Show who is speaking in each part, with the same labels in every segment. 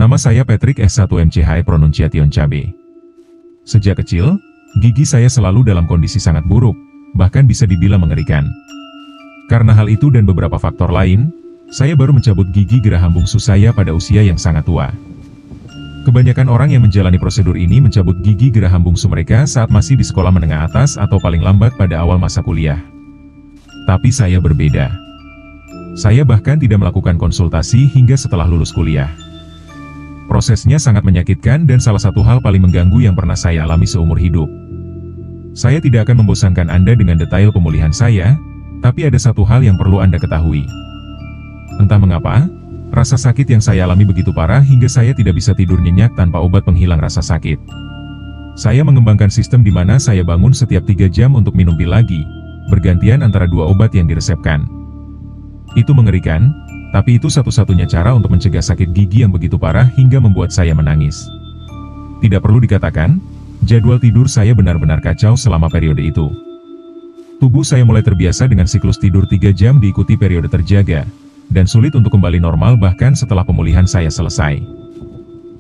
Speaker 1: Nama saya Patrick S1MCH Pronunciation Cabe. Sejak kecil, gigi saya selalu dalam kondisi sangat buruk, bahkan bisa dibilang mengerikan. Karena hal itu dan beberapa faktor lain, saya baru mencabut gigi geraham bungsu saya pada usia yang sangat tua. Kebanyakan orang yang menjalani prosedur ini mencabut gigi geraham bungsu mereka saat masih di sekolah menengah atas atau paling lambat pada awal masa kuliah. Tapi saya berbeda. Saya bahkan tidak melakukan konsultasi hingga setelah lulus kuliah. Prosesnya sangat menyakitkan dan salah satu hal paling mengganggu yang pernah saya alami seumur hidup. Saya tidak akan membosankan Anda dengan detail pemulihan saya, tapi ada satu hal yang perlu Anda ketahui. Entah mengapa, rasa sakit yang saya alami begitu parah hingga saya tidak bisa tidur nyenyak tanpa obat penghilang rasa sakit. Saya mengembangkan sistem di mana saya bangun setiap 3 jam untuk minum pil lagi, bergantian antara 2 obat yang diresepkan. Itu mengerikan, tapi itu satu-satunya cara untuk mencegah sakit gigi yang begitu parah hingga membuat saya menangis. Tidak perlu dikatakan, jadwal tidur saya benar-benar kacau selama periode itu. Tubuh saya mulai terbiasa dengan siklus tidur 3 jam diikuti periode terjaga, dan sulit untuk kembali normal bahkan setelah pemulihan saya selesai.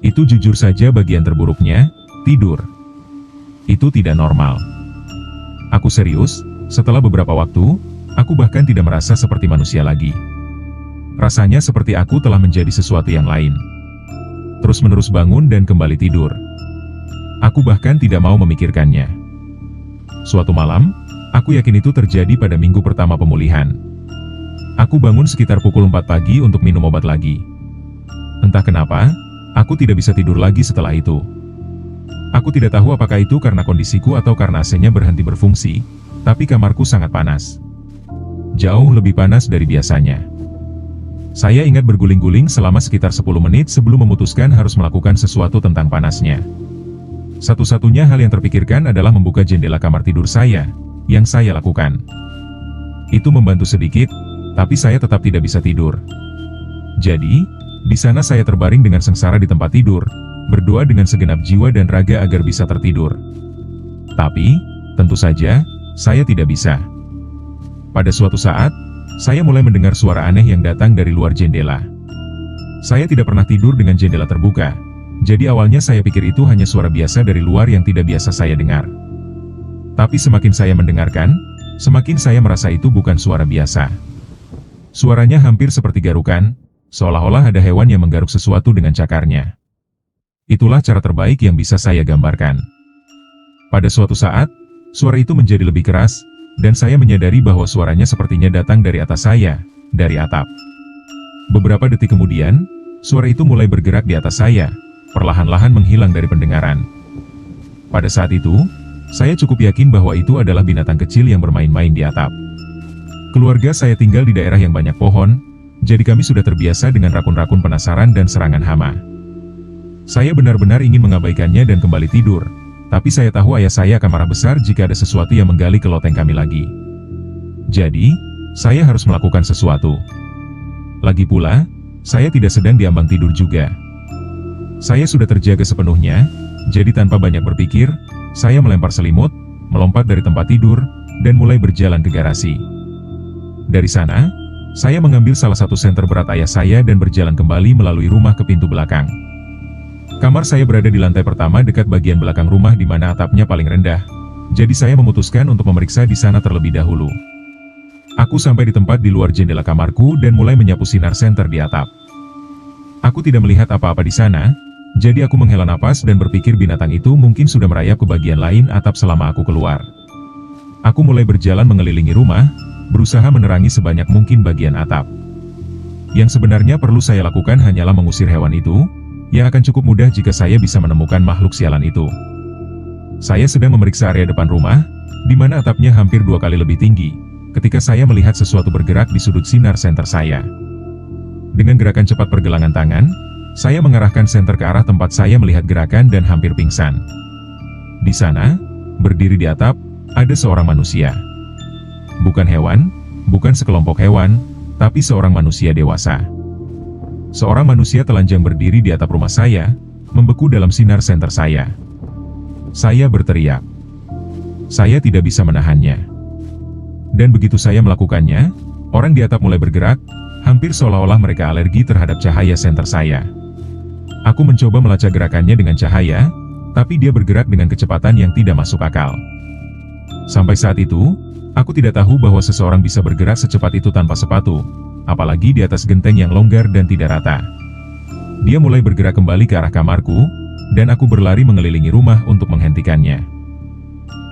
Speaker 1: Itu jujur saja bagian terburuknya, tidur. Itu tidak normal. Aku serius, setelah beberapa waktu, aku bahkan tidak merasa seperti manusia lagi. Rasanya seperti aku telah menjadi sesuatu yang lain. Terus-menerus bangun dan kembali tidur. Aku bahkan tidak mau memikirkannya. Suatu malam, aku yakin itu terjadi pada minggu pertama pemulihan. Aku bangun sekitar pukul 4 pagi untuk minum obat lagi. Entah kenapa, aku tidak bisa tidur lagi setelah itu. Aku tidak tahu apakah itu karena kondisiku atau karena AC-nya berhenti berfungsi, tapi kamarku sangat panas. Jauh lebih panas dari biasanya. Saya ingat berguling-guling selama sekitar 10 menit sebelum memutuskan harus melakukan sesuatu tentang panasnya. Satu-satunya hal yang terpikirkan adalah membuka jendela kamar tidur saya, yang saya lakukan. Itu membantu sedikit, tapi saya tetap tidak bisa tidur. Jadi, di sana saya terbaring dengan sengsara di tempat tidur, berdoa dengan segenap jiwa dan raga agar bisa tertidur. Tapi, tentu saja, saya tidak bisa. Pada suatu saat, saya mulai mendengar suara aneh yang datang dari luar jendela. Saya tidak pernah tidur dengan jendela terbuka, jadi awalnya saya pikir itu hanya suara biasa dari luar yang tidak biasa saya dengar. Tapi semakin saya mendengarkan, semakin saya merasa itu bukan suara biasa. Suaranya hampir seperti garukan, seolah-olah ada hewan yang menggaruk sesuatu dengan cakarnya. Itulah cara terbaik yang bisa saya gambarkan. Pada suatu saat, suara itu menjadi lebih keras, dan saya menyadari bahwa suaranya sepertinya datang dari atas saya, dari atap. Beberapa detik kemudian, suara itu mulai bergerak di atas saya, perlahan-lahan menghilang dari pendengaran. Pada saat itu, saya cukup yakin bahwa itu adalah binatang kecil yang bermain-main di atap. Keluarga saya tinggal di daerah yang banyak pohon, jadi kami sudah terbiasa dengan rakun-rakun penasaran dan serangan hama. Saya benar-benar ingin mengabaikannya dan kembali tidur. Tapi saya tahu ayah saya akan marah besar jika ada sesuatu yang menggali ke loteng kami lagi. Jadi, saya harus melakukan sesuatu. Lagi pula, saya tidak sedang diambang tidur juga. Saya sudah terjaga sepenuhnya, jadi tanpa banyak berpikir, saya melempar selimut, melompat dari tempat tidur, dan mulai berjalan ke garasi. Dari sana, saya mengambil salah satu senter berat ayah saya dan berjalan kembali melalui rumah ke pintu belakang. Kamar saya berada di lantai pertama dekat bagian belakang rumah di mana atapnya paling rendah, jadi saya memutuskan untuk memeriksa di sana terlebih dahulu. Aku sampai di tempat di luar jendela kamarku dan mulai menyapu sinar senter di atap. Aku tidak melihat apa-apa di sana, jadi aku menghela napas dan berpikir binatang itu mungkin sudah merayap ke bagian lain atap selama aku keluar. Aku mulai berjalan mengelilingi rumah, berusaha menerangi sebanyak mungkin bagian atap. Yang sebenarnya perlu saya lakukan hanyalah mengusir hewan itu, yang akan cukup mudah jika saya bisa menemukan makhluk sialan itu. Saya sedang memeriksa area depan rumah, di mana atapnya hampir 2 kali lebih tinggi, ketika saya melihat sesuatu bergerak di sudut sinar senter saya. Dengan gerakan cepat pergelangan tangan, saya mengarahkan senter ke arah tempat saya melihat gerakan dan hampir pingsan. Di sana, berdiri di atap, ada seorang manusia. Bukan hewan, bukan sekelompok hewan, tapi seorang manusia dewasa. Seorang manusia telanjang berdiri di atap rumah saya, membeku dalam sinar senter saya. Saya berteriak. Saya tidak bisa menahannya. Dan begitu saya melakukannya, orang di atap mulai bergerak, hampir seolah-olah mereka alergi terhadap cahaya senter saya. Aku mencoba melacak gerakannya dengan cahaya, tapi dia bergerak dengan kecepatan yang tidak masuk akal. Sampai saat itu, aku tidak tahu bahwa seseorang bisa bergerak secepat itu tanpa sepatu, apalagi di atas genteng yang longgar dan tidak rata. Dia mulai bergerak kembali ke arah kamarku, dan aku berlari mengelilingi rumah untuk menghentikannya.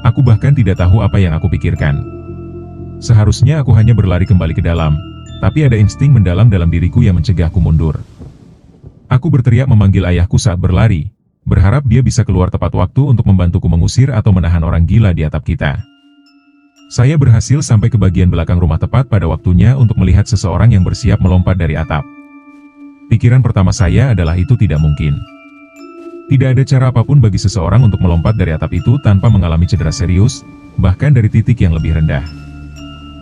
Speaker 1: Aku bahkan tidak tahu apa yang aku pikirkan. Seharusnya aku hanya berlari kembali ke dalam, tapi ada insting mendalam dalam diriku yang mencegahku mundur. Aku berteriak memanggil ayahku saat berlari, berharap dia bisa keluar tepat waktu untuk membantuku mengusir atau menahan orang gila di atap kita. Saya berhasil sampai ke bagian belakang rumah tepat pada waktunya untuk melihat seseorang yang bersiap melompat dari atap. Pikiran pertama saya adalah itu tidak mungkin. Tidak ada cara apapun bagi seseorang untuk melompat dari atap itu tanpa mengalami cedera serius, bahkan dari titik yang lebih rendah.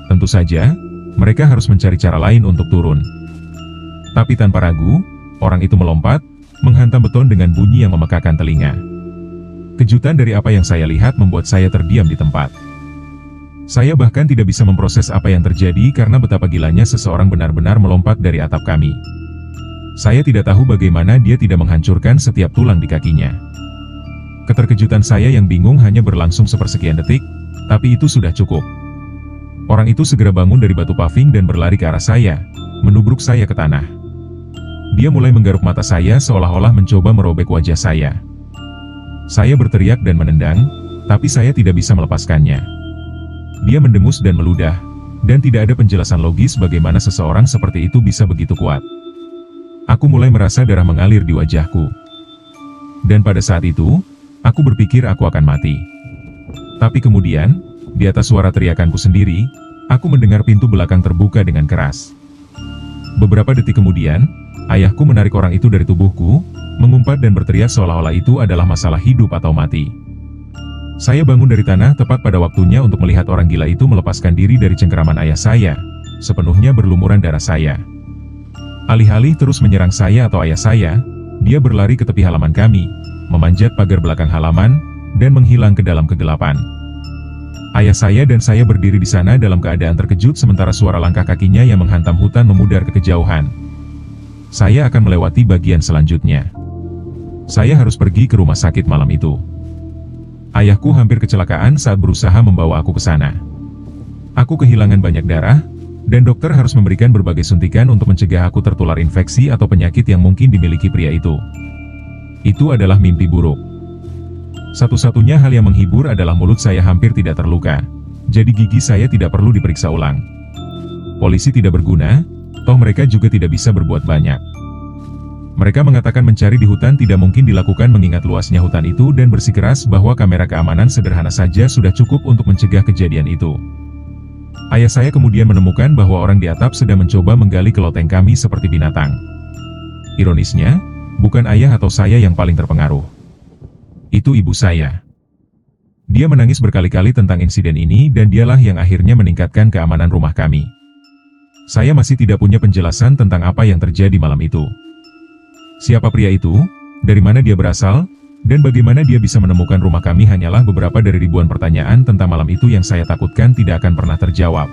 Speaker 1: Tentu saja, mereka harus mencari cara lain untuk turun. Tapi tanpa ragu, orang itu melompat, menghantam beton dengan bunyi yang memekakan telinga. Kejutan dari apa yang saya lihat membuat saya terdiam di tempat. Saya bahkan tidak bisa memproses apa yang terjadi karena betapa gilanya seseorang benar-benar melompat dari atap kami. Saya tidak tahu bagaimana dia tidak menghancurkan setiap tulang di kakinya. Keterkejutan saya yang bingung hanya berlangsung sepersekian detik, tapi itu sudah cukup. Orang itu segera bangun dari batu paving dan berlari ke arah saya, menubruk saya ke tanah. Dia mulai menggaruk mata saya seolah-olah mencoba merobek wajah saya. Saya berteriak dan menendang, tapi saya tidak bisa melepaskannya. Dia mendengus dan meludah, dan tidak ada penjelasan logis bagaimana seseorang seperti itu bisa begitu kuat. Aku mulai merasa darah mengalir di wajahku. Dan pada saat itu, aku berpikir aku akan mati. Tapi kemudian, di atas suara teriakanku sendiri, aku mendengar pintu belakang terbuka dengan keras. Beberapa detik kemudian, ayahku menarik orang itu dari tubuhku, mengumpat dan berteriak seolah-olah itu adalah masalah hidup atau mati. Saya bangun dari tanah tepat pada waktunya untuk melihat orang gila itu melepaskan diri dari cengkeraman ayah saya, sepenuhnya berlumuran darah saya. Alih-alih terus menyerang saya atau ayah saya, dia berlari ke tepi halaman kami, memanjat pagar belakang halaman, dan menghilang ke dalam kegelapan. Ayah saya dan saya berdiri di sana dalam keadaan terkejut sementara suara langkah kakinya yang menghantam hutan memudar ke kejauhan. Saya akan melewati bagian selanjutnya. Saya harus pergi ke rumah sakit malam itu. Ayahku hampir kecelakaan saat berusaha membawa aku ke sana. Aku kehilangan banyak darah, dan dokter harus memberikan berbagai suntikan untuk mencegah aku tertular infeksi atau penyakit yang mungkin dimiliki pria itu. Itu adalah mimpi buruk. Satu-satunya hal yang menghibur adalah mulut saya hampir tidak terluka, jadi gigi saya tidak perlu diperiksa ulang. Polisi tidak berguna, toh mereka juga tidak bisa berbuat banyak. Mereka mengatakan mencari di hutan tidak mungkin dilakukan mengingat luasnya hutan itu dan bersikeras bahwa kamera keamanan sederhana saja sudah cukup untuk mencegah kejadian itu. Ayah saya kemudian menemukan bahwa orang di atap sedang mencoba menggali ke loteng kami seperti binatang. Ironisnya, bukan ayah atau saya yang paling terpengaruh. Itu ibu saya. Dia menangis berkali-kali tentang insiden ini dan dialah yang akhirnya meningkatkan keamanan rumah kami. Saya masih tidak punya penjelasan tentang apa yang terjadi malam itu. Siapa pria itu, dari mana dia berasal, dan bagaimana dia bisa menemukan rumah kami hanyalah beberapa dari ribuan pertanyaan tentang malam itu yang saya takutkan tidak akan pernah terjawab.